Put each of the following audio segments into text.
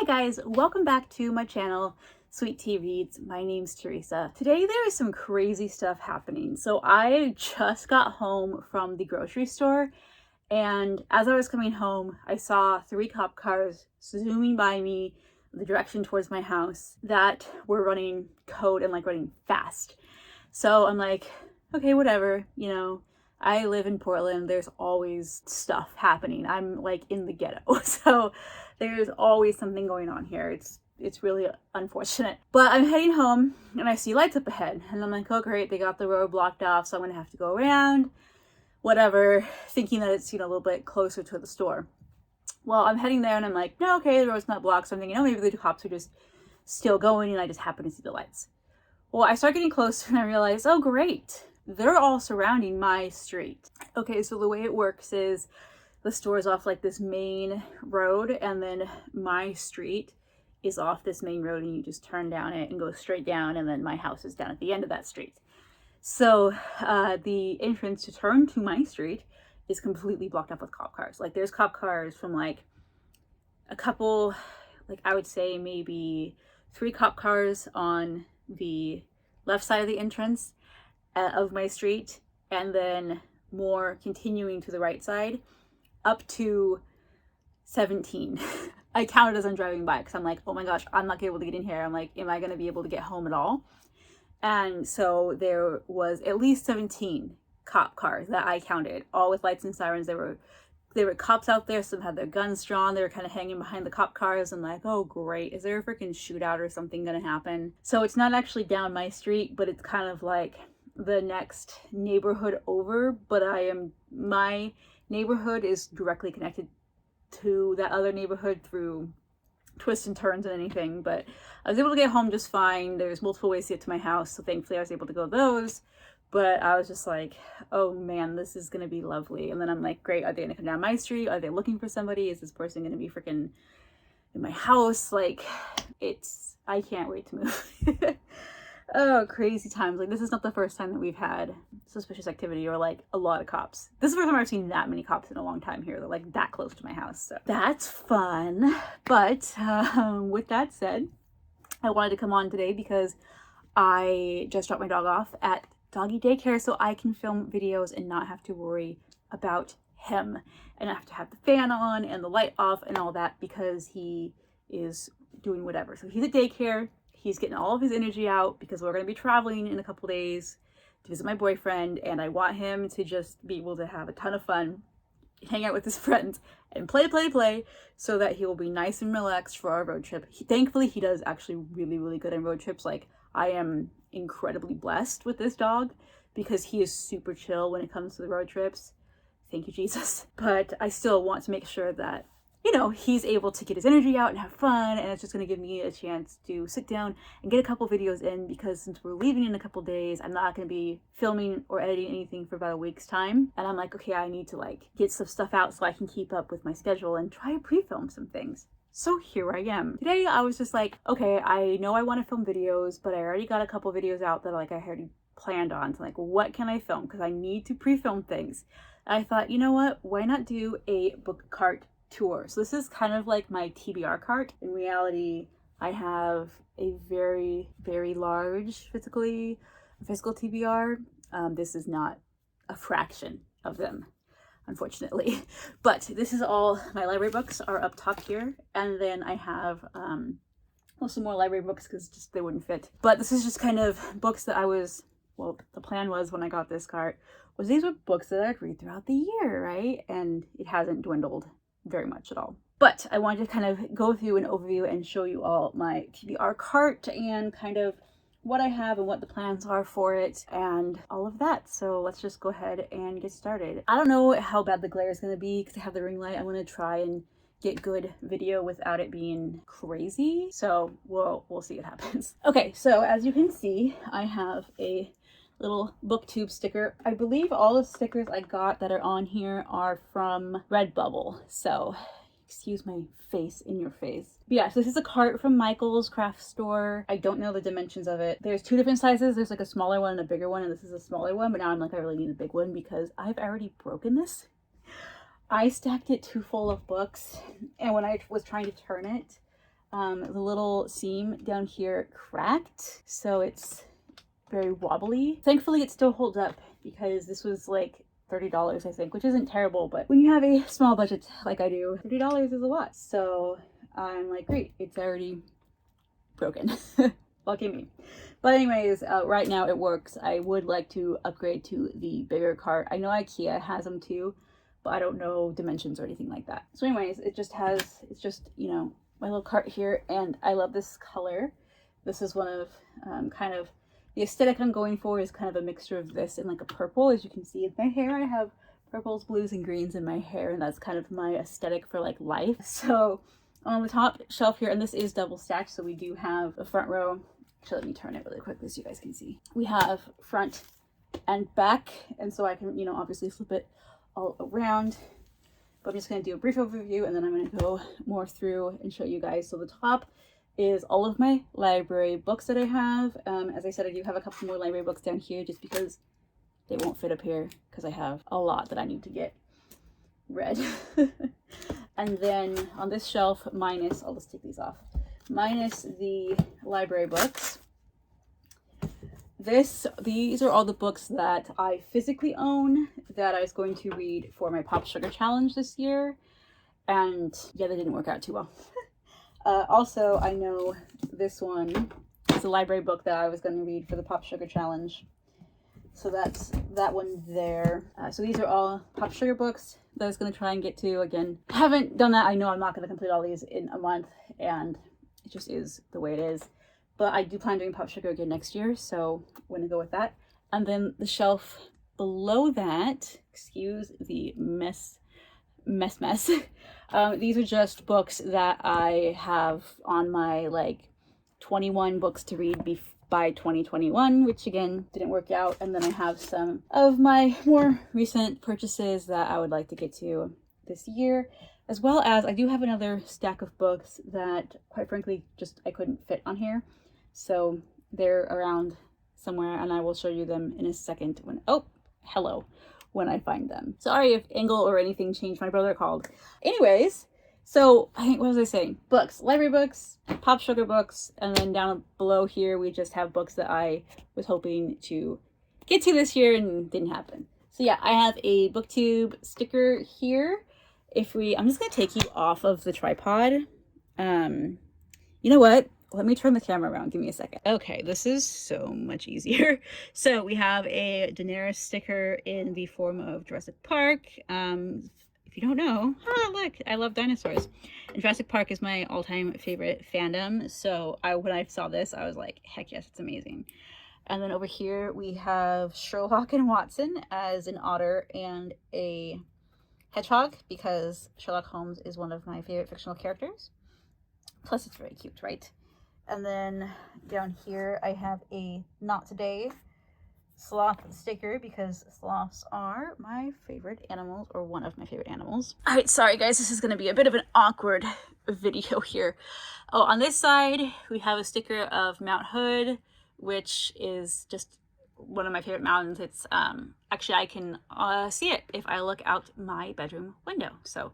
guys, welcome back to my channel, Sweet T Reads. My name's Teresa. Today there is some crazy stuff happening. So I just got home from the grocery store, and as I was coming home, I saw 3 cop cars zooming by me the direction towards my house that were running code and like running fast. So I'm like, okay, whatever, you know, I live in Portland. There's always stuff happening. I'm like in the ghetto. So there's always something going on here. It's really unfortunate. But I'm heading home and I see lights up ahead and I'm like, oh great, they got the road blocked off, so I'm gonna have to go around, whatever, thinking that it's, you know, a little bit closer to the store. Well, I'm heading there and I'm like, no, okay, the road's not blocked. So I'm thinking, oh, maybe the cops are just still going and I just happen to see the lights. Well, I start getting closer and I realize, oh great, they're all surrounding my street. Okay, so the way it works is the store is off like this main road and then my street is off this main road and you just turn down it and go straight down, and then my house is down at the end of that street. So the entrance to turn to my street is completely blocked up with cop cars. Like there's cop cars from like a couple, like I would say maybe 3 cop cars on the left side of the entrance of my street, and then more continuing to the right side up to 17. I counted as I'm driving by because I'm like, oh my gosh, I'm not gonna be able to get in here. I'm like, am I gonna be able to get home at all? And so there was at least 17 cop cars that I counted, all with lights and sirens. There were cops out there. Some had their guns drawn. They were kind of hanging behind the cop cars and like, oh great, is there a freaking shootout or something gonna happen? So it's not actually down my street, but it's kind of like the next neighborhood over. But my neighborhood is directly connected to that other neighborhood through twists and turns and anything. But I was able to get home just fine. There's multiple ways to get to my house, so thankfully I was able to go those. But I was just like, oh man, this is gonna be lovely. And then I'm like, great, are they gonna come down my street? Are they looking for somebody? Is this person gonna be freaking in my house? Like, I can't wait to move. Oh, crazy times. Like, this is not the first time that we've had suspicious activity or like a lot of cops. This is the first time I've seen that many cops in a long time here. They're like that close to my house. So that's fun. But with that said, I wanted to come on today because I just dropped my dog off at doggy daycare so I can film videos and not have to worry about him and I have to have the fan on and the light off and all that because he is doing whatever. So he's at daycare. He's getting all of his energy out because we're going to be traveling in a couple days to visit my boyfriend, and I want him to just be able to have a ton of fun, hang out with his friends, and play, so that he will be nice and relaxed for our road trip. Thankfully, he does actually really good on road trips. Like, I am incredibly blessed with this dog because he is super chill when it comes to the road trips. Thank you, Jesus. But I still want to make sure that, you know, he's able to get his energy out and have fun, and it's just going to give me a chance to sit down and get a couple videos in because since we're leaving in a couple days, I'm not going to be filming or editing anything for about a week's time. And I'm like, okay, I need to like get some stuff out so I can keep up with my schedule and try to pre-film some things. So here I am. Today I was just like, okay, I know I want to film videos, but I already got a couple videos out that like I already planned on. So like, what can I film? Because I need to pre-film things. And I thought, you know what? Why not do a book cart tour? So this is kind of like my TBR cart. In reality, I have a very large physical TBR. This is not a fraction of them, unfortunately. But this is all my library books are up top here, and then I have some more library books because just they wouldn't fit. But this is just kind of books that the plan was when I got this cart was these were books that I'd read throughout the year, right? And it hasn't dwindled very much at all. But I wanted to kind of go through an overview and show you all my TBR cart and kind of what I have and what the plans are for it and all of that. So let's just go ahead and get started. I don't know how bad the glare is going to be because I have the ring light. I'm going to try and get good video without it being crazy. So we'll see what happens. Okay, so as you can see, I have a little booktube sticker. I believe all the stickers I got that are on here are from Redbubble. So excuse my face in your face. But yeah, so this is a cart from Michael's craft store. I don't know the dimensions of it. There's 2 different sizes. There's like a smaller one and a bigger one, and this is a smaller one, but now I'm like, I really need a big one because I've already broken this. I stacked it too full of books, and when I was trying to turn it, The little seam down here cracked, so it's very wobbly. Thankfully, it still holds up because this was like $30, I think, which isn't terrible, but when you have a small budget like I do, $30 is a lot. So I'm like, great, it's already broken. Lucky me. But anyways, right now it works. I would like to upgrade to the bigger cart. I know IKEA has them too, but I don't know dimensions or anything like that. So anyways, it's just, you know, my little cart here, and I love this color. This is one of kind of the aesthetic I'm going for is kind of a mixture of this and like a purple. As you can see in my hair, I have purples, blues, and greens in my hair, and that's kind of my aesthetic for like life. So on the top shelf here, and this is double stacked, so we do have a front row. Actually, let me turn it really quickly so you guys can see. We have front and back, and so I can, you know, obviously flip it all around. But I'm just going to do a brief overview, and then I'm going to go more through and show you guys. So the top is all of my library books that I have. As I said, I do have a couple more library books down here just because they won't fit up here because I have a lot that I need to get read. And then on this shelf, minus, I'll just take these off, minus the library books. These are all the books that I physically own that I was going to read for my Pop Sugar Challenge this year. And yeah, that didn't work out too well. Also, I know this one is a library book that I was going to read for the Pop Sugar Challenge. So that's that one there. So these are all Pop Sugar books that I was going to try and get to. Again, haven't done that. I know I'm not going to complete all these in a month, and it just is the way it is. But I do plan on doing Pop Sugar again next year, so I'm going to go with that. And then the shelf below that, excuse the mess. These are just books that I have on my like 21 books to read by 2021, which again didn't work out. And then I have some of my more recent purchases that I would like to get to this year, as well as I do have another stack of books that quite frankly just I couldn't fit on here. So they're around somewhere, and I will show you them in a second when I find them. Sorry if angle or anything changed. My brother called. Anyways, so I think, what was I saying? Books, library books, Pop Sugar books, and then down below here we just have books that I was hoping to get to this year and didn't happen. So yeah, I have a BookTube sticker here. I'm just gonna take you off of the tripod. You know what? Let me turn the camera around. Give me a second. Okay, this is so much easier. So we have a Daenerys sticker in the form of Jurassic Park. If you don't know, look, I love dinosaurs. And Jurassic Park is my all-time favorite fandom. So when I saw this, I was like, heck yes, it's amazing. And then over here we have Sherlock and Watson as an otter and a hedgehog, because Sherlock Holmes is one of my favorite fictional characters. Plus it's very cute, right? And then down here I have a Not Today sloth sticker, because sloths are my favorite animals, or one of my favorite animals. All right, sorry guys, this is going to be a bit of an awkward video here. Oh, on this side we have a sticker of Mount Hood, which is just one of my favorite mountains. It's actually I can see it if I look out my bedroom window. So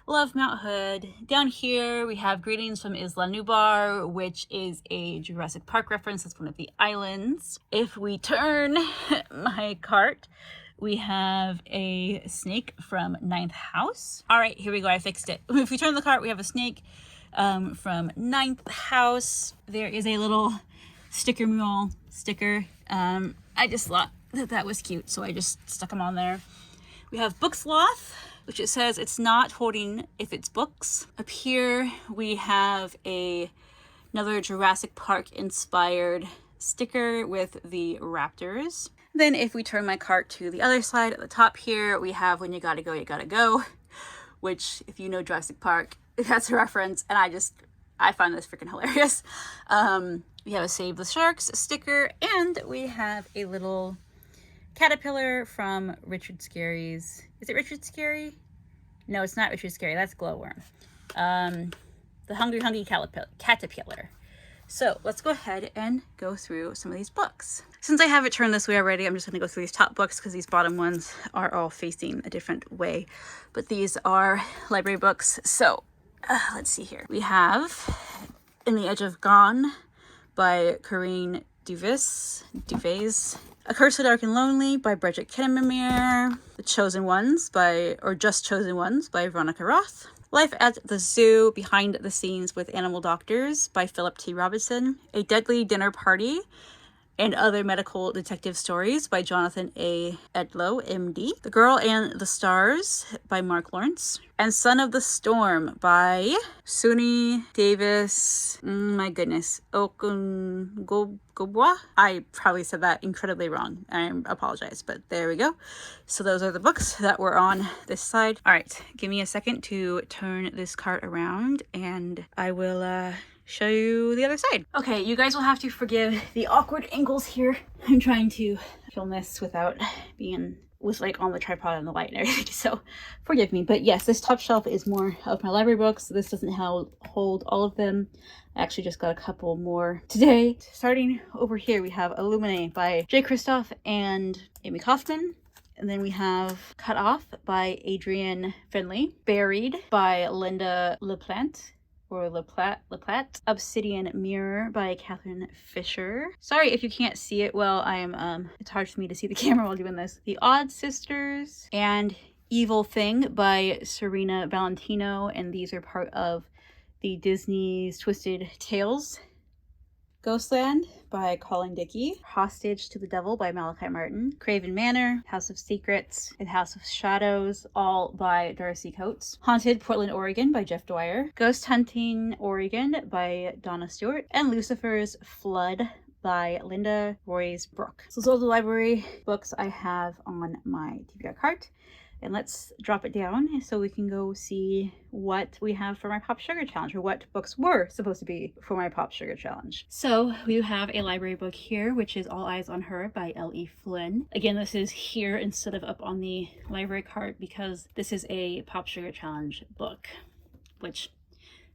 love Mount Hood. Down here we have Greetings from Isla Nublar, which is a Jurassic Park reference. That's one of the islands. If we turn my cart, we have a snake from Ninth House. All right, here we go. I fixed it. If we turn the cart, we have a snake from Ninth House. There is a little sticker mule sticker. I just thought that was cute, so I just stuck them on there. We have Book Sloth, which it says it's not hoarding if it's books. Up here we have another Jurassic Park inspired sticker with the raptors. Then if we turn my cart to the other side at the top here, we have When You Gotta Go, You Gotta Go, which if you know Jurassic Park, that's a reference, and I find this freaking hilarious. We have a Save the Sharks sticker, and we have a little caterpillar from Richard Scarry's. Is it Richard Scarry? No, it's not Richard Scarry. That's Glowworm. The Hungry Caterpillar. So let's go ahead and go through some of these books. Since I have it turned this way already, I'm just going to go through these top books because these bottom ones are all facing a different way. But these are library books. So let's see here. We have In the Edge of Gone by Corinne Duvais. A Curse of Dark and Lonely by Bridget Kinnaman. The Chosen Ones or Just Chosen Ones by Veronica Roth. Life at the Zoo, Behind the Scenes with Animal Doctors by Philip T. Robinson. A Deadly Dinner Party and Other Medical Detective Stories by Jonathan A. Edlow, MD. The Girl and the Stars by Mark Lawrence. And Son of the Storm by Suni Davis, my goodness, Okungobwa. I probably said that incredibly wrong. I apologize, but there we go. So those are the books that were on this side. All right, give me a second to turn this cart around and I will show you the other side. Okay, you guys will have to forgive the awkward angles here. I'm trying to film this without being like on the tripod and the light and everything, so forgive me. But yes, this top shelf is more of my library books. So this doesn't hold all of them. I actually just got a couple more today. Starting over here, we have Illuminate by Jay Kristoff and Amy Kaufman. And then we have Cut Off by Adrienne Finley. Buried by Linda LaPlante. Obsidian Mirror by Catherine Fisher. Sorry if you can't see it well. It's hard for me to see the camera while doing this. The Odd Sisters and Evil Thing by Serena Valentino, and these are part of the Disney's Twisted Tales. Ghostland by Colin Dickey. Hostage to the Devil by Malachi Martin. Craven Manor, House of Secrets, and House of Shadows, all by Darcy Coates. Haunted Portland, Oregon by Jeff Dwyer. Ghost Hunting Oregon by Donna Stewart. And Lucifer's Flood by Linda Roys-Brooke. So those are the library books I have on my TBR cart. And let's drop it down so we can go see what we have for my Pop Sugar Challenge, or what books were supposed to be for my Pop Sugar Challenge. So we have a library book here, which is All Eyes on Her by L.E. Flynn. Again, this is here instead of up on the library cart because this is a Pop Sugar Challenge book, which,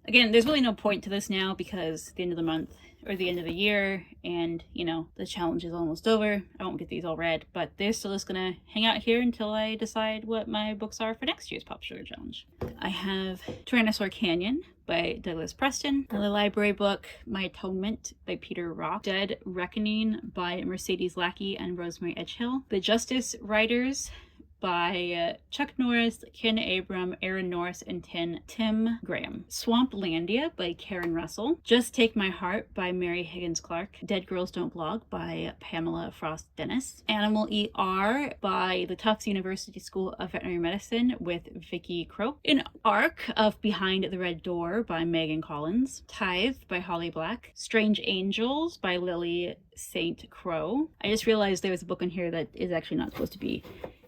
again, there's really no point to this now because the end of the month or the end of the year, and you know, the challenge is almost over. I won't get these all read, but they're still just gonna hang out here until I decide what my books are for next year's Pop Sugar Challenge. I have Tyrannosaur Canyon by Douglas Preston. Another library book, My Atonement by Peter Rock. Dead Reckoning by Mercedes Lackey and Rosemary Edgehill. The Justice Writers by Chuck Norris, Ken Abram, Aaron Norris, and Tim Graham. Swamplandia by Karen Russell. Just Take My Heart by Mary Higgins Clark. Dead Girls Don't Blog by Pamela Frost Dennis. Animal ER by the Tufts University School of Veterinary Medicine with Vicki Croak. An Arc of Behind the Red Door by Megan Collins. Tithe by Holly Black. Strange Angels by Lily St. Crow. I just realized there was a book in here that is actually not supposed to be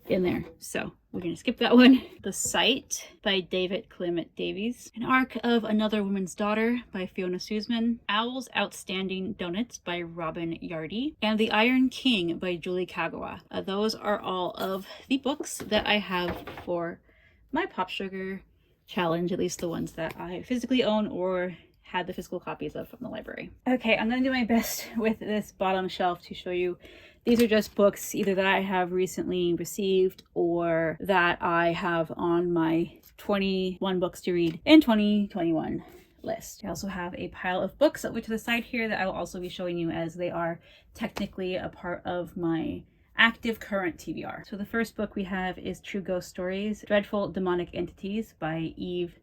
in there, so we're gonna skip that one. The Sight by David Clement Davies. An Arc of Another Woman's Daughter by Fiona Suzman. Owl's Outstanding Donuts by Robin Yardy. And The Iron King by Julie Kagawa. Those are all of the books that I have for my Pop Sugar Challenge, at least the ones that I physically own or had the physical copies of from the library. Okay, I'm gonna do my best with this bottom shelf to show you. These are just books either that I have recently received or that I have on my 21 books to read in 2021 list. I also have a pile of books over to the side here that I will also be showing you, as they are technically a part of my active current TBR. So the first book we have is True Ghost Stories, Dreadful Demonic Entities by Eve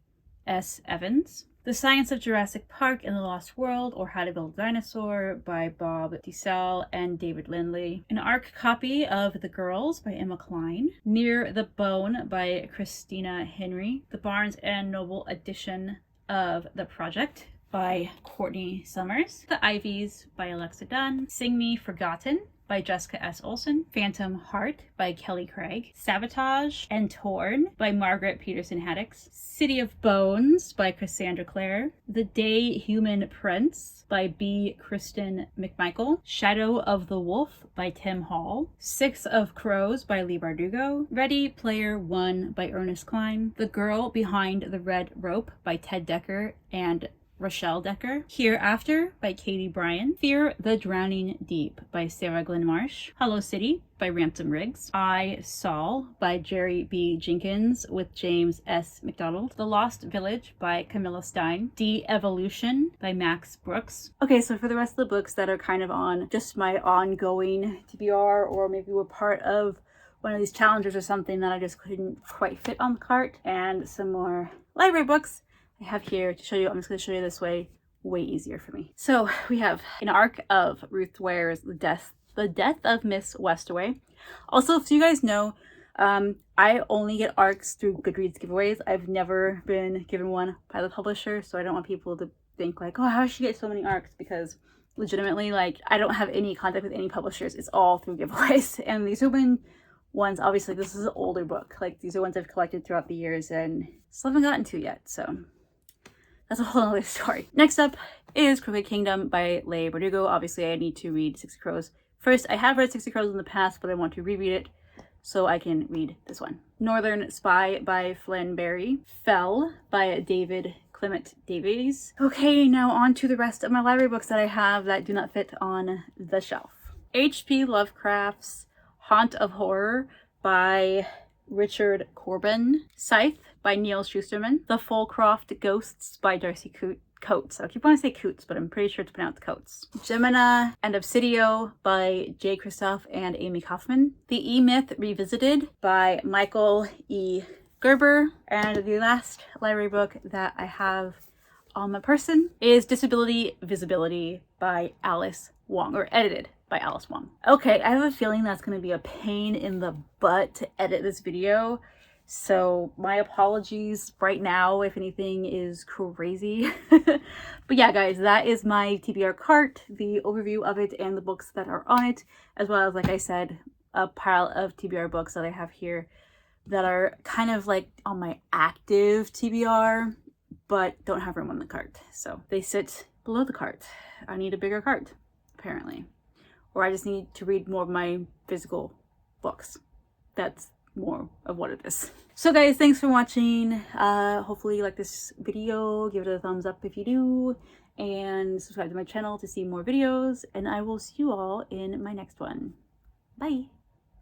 S. Evans. The Science of Jurassic Park and the Lost World, or How to Build a Dinosaur by Bob DeSalle and David Lindley. An ARC copy of The Girls by Emma Klein. Near the Bone by Christina Henry. The Barnes and Noble edition of The Project by Courtney Summers. The Ivies by Alexa Dunn. Sing Me Forgotten by Jessica S. Olson. Phantom Heart by Kelly Craig. Sabotage and Torn by Margaret Peterson Haddix. City of Bones by Cassandra Clare. The Day Human Prince by B. Kristen McMichael. Shadow of the Wolf by Tim Hall. Six of Crows by Leigh Bardugo. Ready Player One by Ernest Cline. The Girl Behind the Red Rope by Ted Decker and Rochelle Decker. Hereafter by Katie Bryan. Fear the Drowning Deep by Sarah Glenn Marsh. Hello City by Ransom Riggs. I Saul by Jerry B. Jenkins with James S. McDonald. The Lost Village by Camilla Stein. De-Evolution by Max Brooks. Okay, so for the rest of the books that are kind of on just my ongoing TBR, or maybe were part of one of these challenges or something that I just couldn't quite fit on the cart, and some more library books I have here to show you. I'm just going to show you this way easier for me. So we have an arc of Ruth Ware's The Death of Miss Westaway. Also, so you guys know, I only get arcs through Goodreads giveaways. I've never been given one by the publisher, so I don't want people to think like, oh, how does she get so many arcs? Because legitimately, like, I don't have any contact with any publishers. It's all through giveaways. And these have been ones, obviously this is an older book. Like, these are ones I've collected throughout the years and still haven't gotten to yet. So that's a whole other story. Next up is Crooked Kingdom by Leigh Bardugo. Obviously, I need to read 60 Crows first. I have read 60 Crows in the past, but I want to reread it so I can read this one. Northern Spy by Flynn Berry. Fell by David Clement Davies. Okay, now on to the rest of my library books that I have that do not fit on the shelf. H.P. Lovecraft's Haunt of Horror by Richard Corbin. Scythe by Neil Schusterman. The Fulcroft Ghosts by Darcy Coates. I keep wanting to say Coots, but I'm pretty sure it's pronounced Coates. Gemina and Obsidio by Jay Kristoff and Amy Kaufman. The E-Myth Revisited by Michael E. Gerber. And the last library book that I have on my person is Disability Visibility by Alice Wong, or edited by Alice Wong. Okay, I have a feeling that's going to be a pain in the butt to edit this video, so my apologies right now if anything is crazy. But yeah, guys, that is my TBR cart, the overview of it and the books that are on it, as well as, like I said, a pile of TBR books that I have here that are kind of like on my active TBR, but don't have room on the cart. So they sit below the cart. I need a bigger cart, apparently. Or I just need to read more of my physical books. That's more of what it is. So guys, thanks for watching. Hopefully you like this video. Give it a thumbs up if you do. And subscribe to my channel to see more videos. And I will see you all in my next one. Bye!